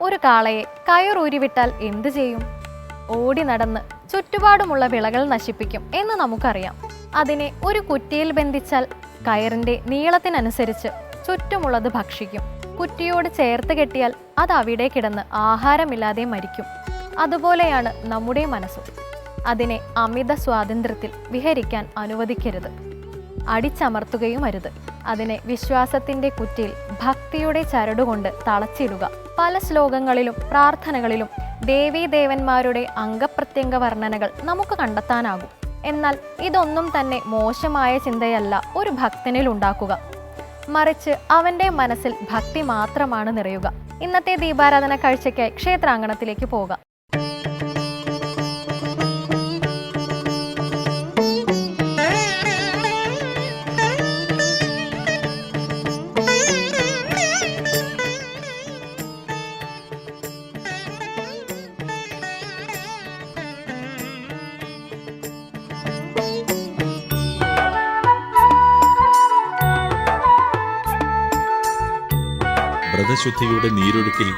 ഒരു കാളയെ കയറൂരിവിട്ടാൽ എന്തു ചെയ്യും? ഓടി നടന്ന് ചുറ്റുപാടുമുള്ള വിളകൾ നശിപ്പിക്കും എന്ന് നമുക്കറിയാം. അതിനെ ഒരു കുറ്റിയിൽ ബന്ധിച്ചാൽ കയറിൻ്റെ നീളത്തിനനുസരിച്ച് ചുറ്റുമുള്ളത് ഭക്ഷിക്കും. കുറ്റിയോട് ചേർത്ത് കെട്ടിയാൽ അത് അവിടെ കിടന്ന് ആഹാരമില്ലാതെ മരിക്കും. അതുപോലെയാണ് നമ്മുടെ മനസ്സും. അതിനെ അമിത സ്വാതന്ത്ര്യത്തിൽ വിഹരിക്കാൻ അനുവദിക്കരുത്, അടിച്ചമർത്തുകയും അരുത്. അതിനെ വിശ്വാസത്തിൻ്റെ കുറ്റിയിൽ ഭക്തിയുടെ ചരടുകൊണ്ട് തളച്ചിടുക. പല ശ്ലോകങ്ങളിലും പ്രാർത്ഥനകളിലും ദേവീദേവന്മാരുടെ അംഗപ്രത്യംഗ വർണ്ണനകൾ നമുക്ക് കണ്ടെത്താനാകും. എന്നാൽ ഇതൊന്നും തന്നെ മോശമായ ചിന്തയല്ല ഒരു ഭക്തനിൽ ഉണ്ടാക്കുക. മറിച്ച് അവൻ്റെ മനസ്സിൽ ഭക്തി മാത്രമാണ് നിറയുക. ഇന്നത്തെ ദീപാരാധന കാഴ്ചയ്ക്കായി ക്ഷേത്രാങ്കണത്തിലേക്ക് പോകാം. വ്രതശുദ്ധിയുടെ നീരൊഴുക്കിൽ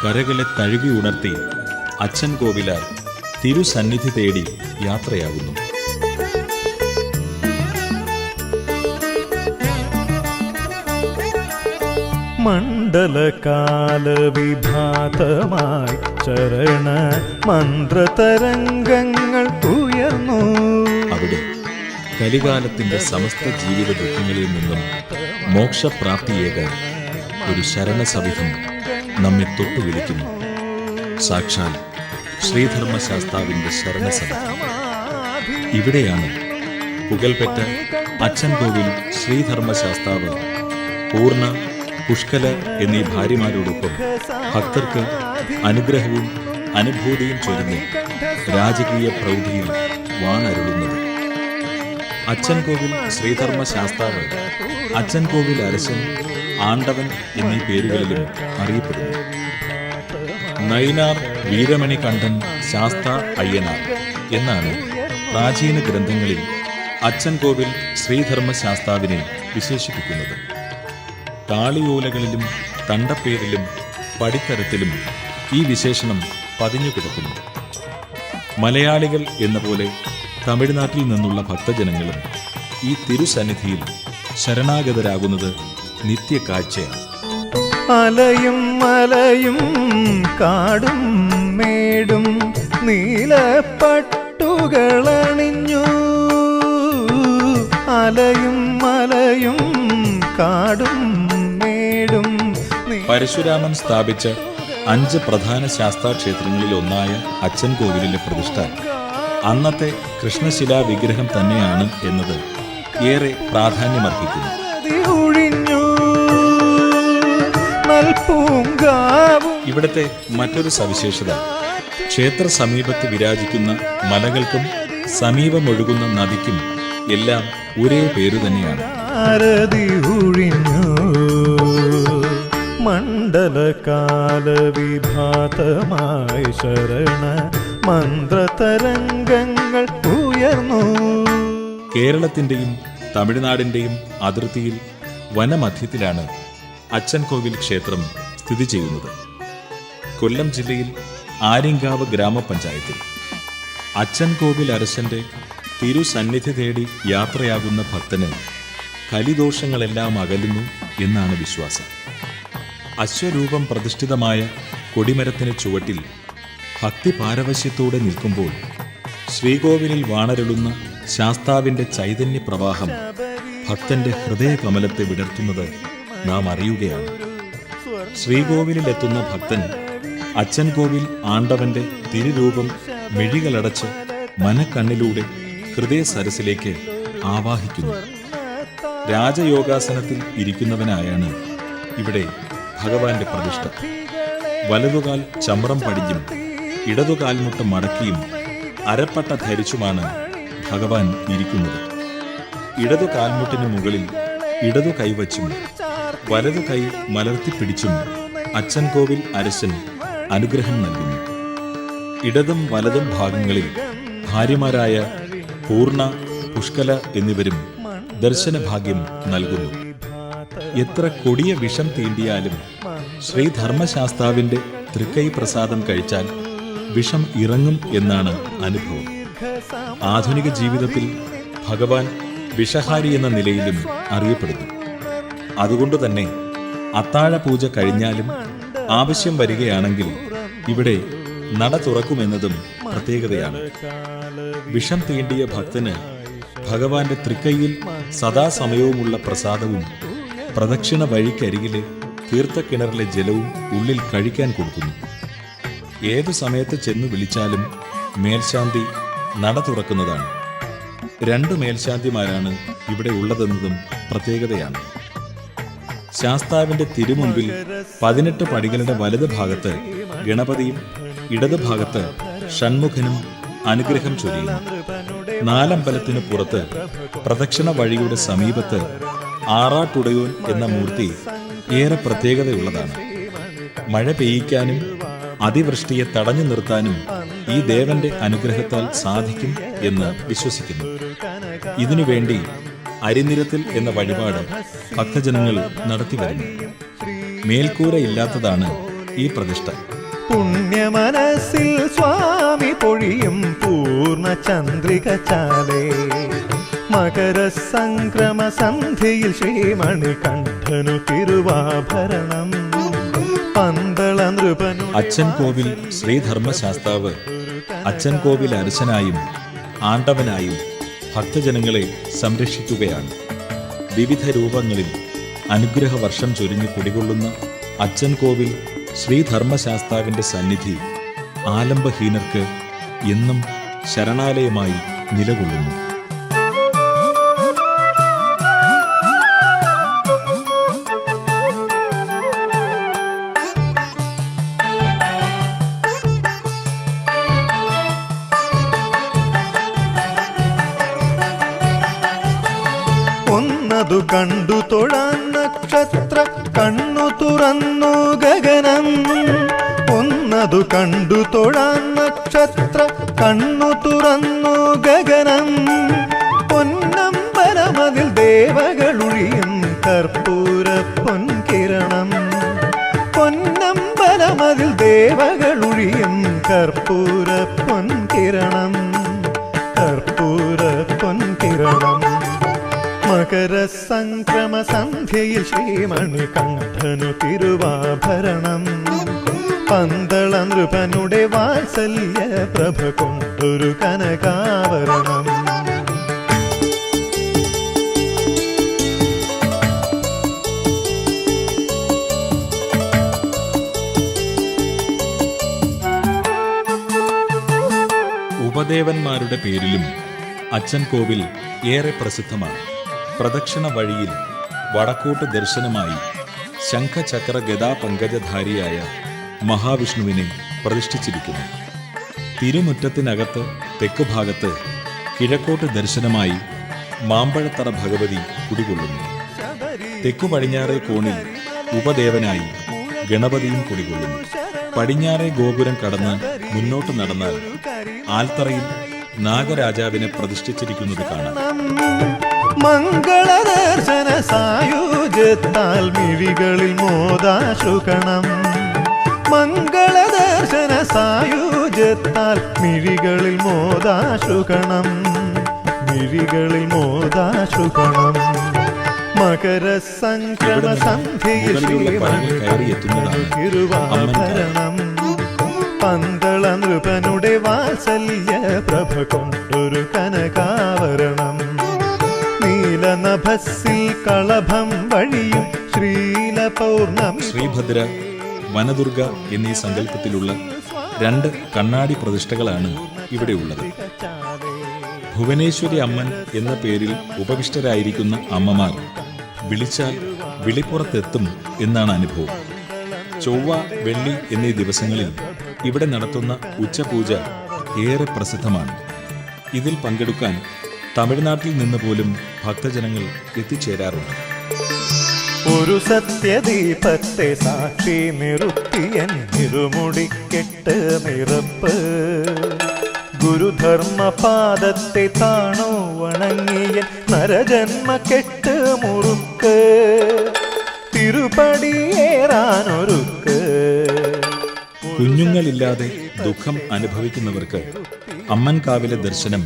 കരകളെ തഴുകി ഉണർത്തി അച്ഛൻ കോവിലാർ തിരുസന്നിധി തേടി യാത്രയാകുന്നു. മണ്ഡലകാല വിഭാതമായി ചരണ മന്ത്രതരംഗങ്ങൾ ഉയർന്നു. അവിടെ കലികാലത്തിന്റെ സമസ്ത ജീവിത ദുഃഖങ്ങളിൽ നിന്നും മോക്ഷപ്രാപ്തിയേകാൻ ഒരു ശരണസവിധം നമ്മെ തൊട്ടു വിളിക്കുന്നു. സാക്ഷാൽ ശ്രീധർമ്മശാസ്താവിന്റെ ശരണസവിധം. ഇവിടെയാണ് പുകൽപെറ്റ അച്ഛൻ കോവിൽ ശ്രീധർമ്മശാസ്താവ് പൂർണ്ണ, പുഷ്കല എന്നീ ഭാര്യമാരോടൊപ്പം ഭക്തർക്ക് അനുഗ്രഹവും അനുഭൂതിയും ചൊരിഞ്ഞ് രാജകീയ പ്രൗഢിയിൽ വാണരുളുന്നത്. അച്ഛൻ കോവിൽ ശ്രീധർമ്മശാസ്താവ് അച്ഛൻ കോവിൽ അരശൻ, ആണ്ടവൻ എന്നീ പേരുകളിലും അറിയപ്പെടുന്നു. നയിനാർ വീരമണി കണ്ഠൻ ശാസ്ത അയ്യനാർ എന്നാണ് പ്രാചീന ഗ്രന്ഥങ്ങളിൽ അച്ഛൻ കോവിൽ ശ്രീധർമ്മശാസ്താവിനെ വിശേഷിപ്പിക്കുന്നത്. താളിയോലകളിലും തണ്ടപ്പേരിലും പടിത്തരത്തിലും ഈ വിശേഷണം പതിഞ്ഞു കിടക്കുന്നു. മലയാളികൾ എന്ന പോലെ തമിഴ്നാട്ടിൽ നിന്നുള്ള ഭക്തജനങ്ങളും ഈ തിരുസന്നിധിയിൽ ശരണാഗതരാകുന്നത് നിത്യകാഴ്ചയാണ്. അലയും മലയും കാടും മേടും നീലപ്പട്ടുകളണിഞ്ഞു. അലയും മലയും കാടും മേടും. പരശുരാമൻ സ്ഥാപിച്ച 5 പ്രധാന ശാസ്താക്ഷേത്രങ്ങളിൽ ഒന്നായ അച്ഛൻ കോവിലിലെ പ്രതിഷ്ഠ അന്നത്തെ കൃഷ്ണശിലാ വിഗ്രഹം തന്നെയാണ് എന്നത് ഏറെ പ്രാധാന്യമർഹിക്കുന്നു. ഇവിടുത്തെ മറ്റൊരു സവിശേഷത ക്ഷേത്ര സമീപത്ത് വിരാജിക്കുന്ന മലകൾക്കും സമീപമൊഴുകുന്ന നദിക്കും എല്ലാം ഒരേ പേരു തന്നെയാണ്. മണ്ഡലകാല വിഭാതമായി ശരണ മന്ത്രതരംഗങ്ങൾ ഉയർന്നു. കേരളത്തിന്റെയും തമിഴ്നാടിന്റെയും അതിർത്തിയിൽ വനമധ്യത്തിലാണ് അച്ഛൻ കോവിൽ ക്ഷേത്രം സ്ഥിതി ചെയ്യുന്നത്. കൊല്ലം ജില്ലയിൽ ആര്യങ്കാവ് ഗ്രാമപഞ്ചായത്തിൽ. അച്ഛൻ കോവിൽ അരശന്റെ തിരുസന്നിധി തേടി യാത്രയാകുന്ന ഭക്തന് കലിദോഷങ്ങളെല്ലാം അകലുന്നു എന്നാണ് വിശ്വാസം. അശ്വരൂപം പ്രതിഷ്ഠിതമായ കൊടിമരത്തിന് ചുവട്ടിൽ ഭക്തി പാരവശ്യത്തോടെ നിൽക്കുമ്പോൾ ശ്രീകോവിലിൽ വാണരുളുന്ന ശാസ്താവിന്റെ ചൈതന്യ പ്രവാഹം ഭക്തന്റെ ഹൃദയകമലത്തെ വിടർത്തുന്നത് നാം അറിയുകയാണ്. ശ്രീകോവിലിലെത്തുന്ന ഭക്തൻ അച്ഛൻ കോവിൽ ആണ്ടവന്റെ തിരുരൂപം മിഴികളടച്ച് മനക്കണ്ണിലൂടെ ഹൃദയ സരസിലേക്ക് ആവാഹിക്കുന്നു. രാജയോഗാസനത്തിൽ ഇരിക്കുന്നവനായാണ് ഇവിടെ ഭഗവാന്റെ പ്രതിഷ്ഠ. വലതുകാൽ ചമ്രം പടിഞ്ഞും ഇടതുകാൽമുട്ട് മടക്കിയും അരപ്പട്ട ധരിച്ചുമാണ് ഭഗവാൻ ഇരിക്കുന്നത്. ഇടതു കാൽമുട്ടിന് മുകളിൽ ഇടതു കൈവച്ചും വലതു കൈ മലർത്തിപ്പിടിച്ചും അച്ഛൻ കോവിൽ അരശൻ അനുഗ്രഹം നൽകുന്നു. ഇടതും വലതും ഭാഗങ്ങളിൽ ഭാര്യമാരായ പൂർണ്ണ, പുഷ്കല എന്നിവരും ദർശനഭാഗ്യം നൽകുന്നു. എത്ര കൊടിയ വിഷം തീണ്ടിയാലും ശ്രീധർമ്മശാസ്താവിന്റെ തൃക്കൈ പ്രസാദം കഴിച്ചാൽ വിഷം ഇറങ്ങും എന്നാണ് അനുഭവം. ആധുനിക ജീവിതത്തിൽ ഭഗവാൻ വിഷഹാരി എന്ന നിലയിലും അറിയപ്പെടുന്നു. അതുകൊണ്ട് തന്നെ അത്താഴ പൂജ കഴിഞ്ഞാലും ആവശ്യം വരികയാണെങ്കിൽ ഇവിടെ നട തുറക്കുമെന്നതും പ്രത്യേകതയാണ്. വിഷം തീണ്ടിയ ഭക്തന് ഭഗവാന്റെ തൃക്കൈയിൽ സദാസമയവുമുള്ള പ്രസാദവും പ്രദക്ഷിണ വഴിക്കരികിലെ തീർത്ഥക്കിണറിലെ ജലവും ഉള്ളിൽ കഴിക്കാൻ കൊടുക്കുന്നു. ഏതു സമയത്ത് ചെന്നു വിളിച്ചാലും മേൽശാന്തി നട തുറക്കുന്നതാണ്. 2 മേൽശാന്തിമാരാണ് ഇവിടെ ഉള്ളതെന്നതും പ്രത്യേകതയാണ്. ശാസ്താവിന്റെ തിരുമുമ്പിൽ 18 പടികളുടെ വലത് ഭാഗത്ത് ഗണപതിയും ഇടതുഭാഗത്ത് ഷൺമുഖനും അനുഗ്രഹം ചൊരിയുന്നു. 4 അമ്പലത്തിനു പുറത്ത് പ്രദക്ഷിണ വഴിയുടെ സമീപത്ത് ആറാട്ടുടയോൻ എന്ന മൂർത്തി ഏറെ പ്രത്യേകതയുള്ളതാണ്. മഴ പെയ്യിക്കാനും അതിവൃഷ്ടിയെ തടഞ്ഞു നിർത്താനും ഈ ദേവന്റെ അനുഗ്രഹത്താൽ സാധിക്കും എന്ന് വിശ്വസിക്കുന്നു. ഇതിനുവേണ്ടി അരിനിരത്തിൽ എന്ന വഴിപാട് ഭക്തജനങ്ങൾ നടത്തിവരുന്നു. മേൽക്കൂരയില്ലാത്തതാണ് ഈ പ്രതിഷ്ഠ. പുണ്യമനസ്സിൽ സ്വാമി പൊഴിയും പൂർണ്ണ ചന്ദ്രിക ചാലേ മകരസംക്രമ സന്ധിയിൽ ശ്രീമണികണ്ഠനു തിരുവാഭരണം പന്തള നൃപനു. അച്ഛൻ കോവിൽ ശ്രീധർമ്മശാസ്താവ് അച്ഛൻ കോവിൽ അരശനായും ആണ്ടവനായും ഭക്തജനങ്ങളെ സംരക്ഷിക്കുകയാണ്. വിവിധ രൂപങ്ങളിൽ അനുഗ്രഹ വർഷം ചൊരിഞ്ഞു കുടികൊള്ളുന്ന അച്ഛൻ കോവിൽ ശ്രീധർമ്മശാസ്താവിന്റെ സന്നിധി ആലംബഹീനർക്ക് എന്നും ശരണാലയമായി നിലകൊള്ളുന്നു. ഒന്നതു കണ്ടു തൊഴാൻ നക്ഷത്ര കണ്ണു തുറന്നു ഗഗനം. ഒന്നതു കണ്ടു തൊഴാൻ നക്ഷത്ര കണ്ണു തുറന്നു ഗഗനം. പൊന്നമ്പലമതിൽ ദേവകളൊഴിയും കർപ്പൂര പൊൻകിരണം. പൊന്നമ്പലമതിൽ ദേവകളൊഴിയും കർപ്പൂര പൊൻകിരണം. കർപ്പൂര പൊൻകിരണം. മകരസംക്രമ സന്ധ്യയിൽ ശ്രീമണികണ്ഠനു തിരുവാഭരണം പന്തള നൃപനുടെ വാത്സല്യ പ്രഭ കൊണ്ടൊരു കനകാവരണം. ഉപദേവന്മാരുടെ പേരിലും അച്ഛൻ കോവിൽ ഏറെ പ്രസിദ്ധമാണ്. പ്രദക്ഷിണ വഴിയിൽ വടക്കോട്ട് ദർശനമായി ശംഖചക്ര ഗദാ പങ്കജധാരിയായ മഹാവിഷ്ണുവിനെ പ്രതിഷ്ഠിച്ചിരിക്കുന്നു. തിരുമുറ്റത്തിനകത്ത് തെക്കുഭാഗത്ത് കിഴക്കോട്ട് ദർശനമായി മാമ്പഴത്തറ ഭഗവതി കുടികൊള്ളുന്നു. തെക്കു പടിഞ്ഞാറേ കോണിൽ ഉപദേവനായി ഗണപതിയും കുടികൊള്ളുന്നു. പടിഞ്ഞാറേ ഗോപുരം കടന്ന് മുന്നോട്ട് നടന്നാൽ ആൽത്തറയിൽ നാഗരാജാവിനെ പ്രതിഷ്ഠിച്ചിരിക്കുന്നത് കാണാം. മംഗളദർശന സായുജ്യത്താൽ മിഴികളിൽ മോദാശുകണം. മംഗളദർശന സായുജ്യത്താൽ മിഴികളിൽ മോദാശുകണം. മിഴികളിൽ മോദാശുകണം. മകരസംക്രമ സന്ധ്യയിൽ തിരുവാഭരണം പന്തള നൃപനുടെ വാത്സല്യ പ്രഭ കൊണ്ടൊരു കനകാവരണം. നീലനഭസ്സിൽ കളഭം വഴിയും ശ്രീല പൗർണമി. ശ്രീഭദ്ര, വനദുർഗ എന്നീ സങ്കല്പത്തിലുള്ള 2 കണ്ണാടി പ്രതിഷ്ഠകളാണ് ഇവിടെയുള്ളത്. ഭുവനേശ്വരി അമ്മൻ എന്ന പേരിൽ ഉപവിഷ്ടരായിരിക്കുന്ന അമ്മമാർ വിളിച്ചാൽ വിളിപ്പുറത്തെത്തും എന്നാണ് അനുഭവം. ചൊവ്വ, വെള്ളി എന്നീ ദിവസങ്ങളിൽ ഇവിടെ നടത്തുന്ന ഉച്ചപൂജ ഏറെ പ്രസിദ്ധമാണ്. ഇതിൽ പങ്കെടുക്കാൻ തമിഴ്നാട്ടിൽ നിന്ന് പോലും ഭക്തജനങ്ങൾ എത്തിച്ചേരാറുണ്ട്. ഒരു സത്യദീപത്തെ സാക്ഷി നിർത്തിയൻ ഇരുമുടിക്കെട്ട് നിറപ്പ്. ഗുരുധർമ്മപാദത്തെ താണോ വണങ്ങിയൻ നരജന്മ കെട്ട് മുറുക്ക്. തിരുപടിയേറാനൊരുക്ക്. കുഞ്ഞുങ്ങളില്ലാതെ ദുഃഖം അനുഭവിക്കുന്നവർക്ക് അമ്മൻകാവിലെ ദർശനം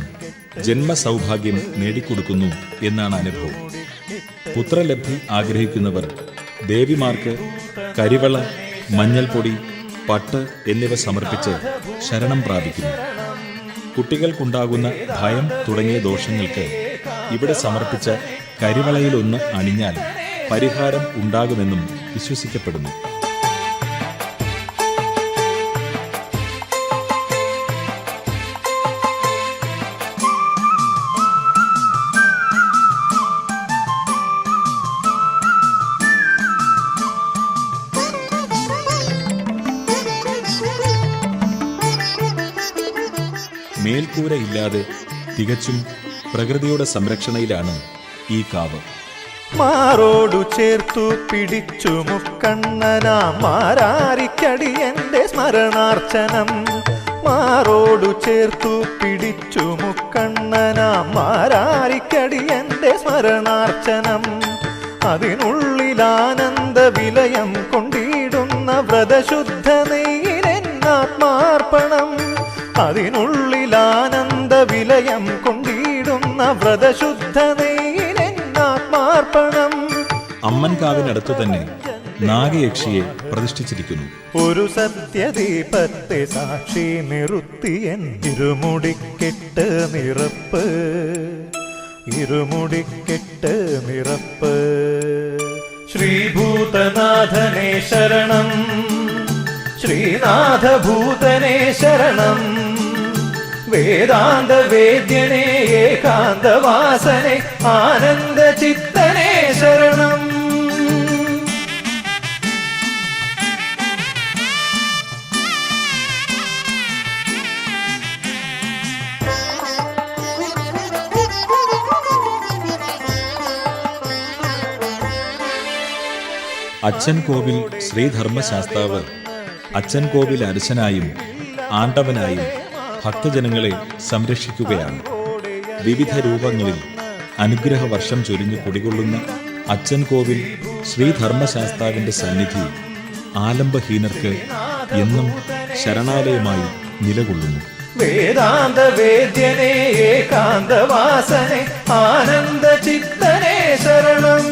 ജന്മസൗഭാഗ്യം നേടിക്കൊടുക്കുന്നു എന്നാണ് അനുഭവം. പുത്രലബ്ധി ആഗ്രഹിക്കുന്നവർ ദേവിമാർക്ക് കരിവള, മഞ്ഞൾപ്പൊടി, പട്ട് എന്നിവ സമർപ്പിച്ച് ശരണം പ്രാപിക്കുന്നു. കുട്ടികൾക്കുണ്ടാകുന്ന ഭയം തുടങ്ങിയ ദോഷങ്ങൾക്ക് ഇവിടെ സമർപ്പിച്ച കരിവളയിലൊന്ന് അണിഞ്ഞാൽ പരിഹാരം ഉണ്ടാകുമെന്നും വിശ്വസിക്കപ്പെടുന്നു. മേൽക്കൂരയില്ലാതെ തികച്ചും പ്രകൃതിയുടെ സംരക്ഷണയിലാണ് ഈ കാവ്. മാറോടു ചേർത്തു പിടിച്ചു മുക്കണ്ണനാം മാരാരിക്കടിയന്റെ സ്മരണാർച്ചനം. മാറോടു ചേർത്തു പിടിച്ചു മുക്കണ്ണനാം മാരാരിക്കടിയന്റെ സ്മരണാർച്ചനം. അതിനുള്ളിലാനന്ദ വിലയം കൊണ്ടിടുന്ന വ്രതശുദ്ധ നെയ്യിലെന്നാത്മാർപ്പണം. അതിനുള്ളിലാനന്ദ വിലയം കൊണ്ടിടുന്ന വ്രതശുദ്ധ നെയ്യിലെന്നാത്മാർപ്പണം. അമ്മൻകാവിനടുത്തു തന്നെ നാഗയക്ഷിയെ പ്രതിഷ്ഠിച്ചിരിക്കുന്നു. ഒരു സത്യദീപത്തെ സാക്ഷി നിറുത്തിയൻ ഇരുമുടിക്കെട്ട് നിറപ്പ്, ഇരുമുടിക്കെട്ട് നിറപ്പ്. ശ്രീഭൂതനാഥനേ ശരണം, ശ്രീനാഥഭൂതനേ ശരണം. വേദാന്ത വേദ്യനേ ഏകാന്തവാസനേ ആനന്ദ ചിത്തനേ ശരണം. അച്ചൻകോവിൽ ശ്രീധർമ്മശാസ്താവ് അച്ചൻകോവിൽ അരശനായും ആണ്ടവനായും ഭക്തജനങ്ങളെ സംരക്ഷിക്കുകയാണ്. വിവിധ രൂപങ്ങളിൽ അനുഗ്രഹവർഷം ചൊരിഞ്ഞു കുടികൊള്ളുന്ന അച്ചൻകോവിൽ ശ്രീധർമ്മശാസ്താവിന്റെ സന്നിധി ആലംബഹീനർക്ക് എന്നും ശരണാലയമായി നിലകൊള്ളുന്നു. വേദാന്ത വേദ്യനേ ഏകാന്തവാസനേ ആനന്ദ ചിത്തനേ ശരണം.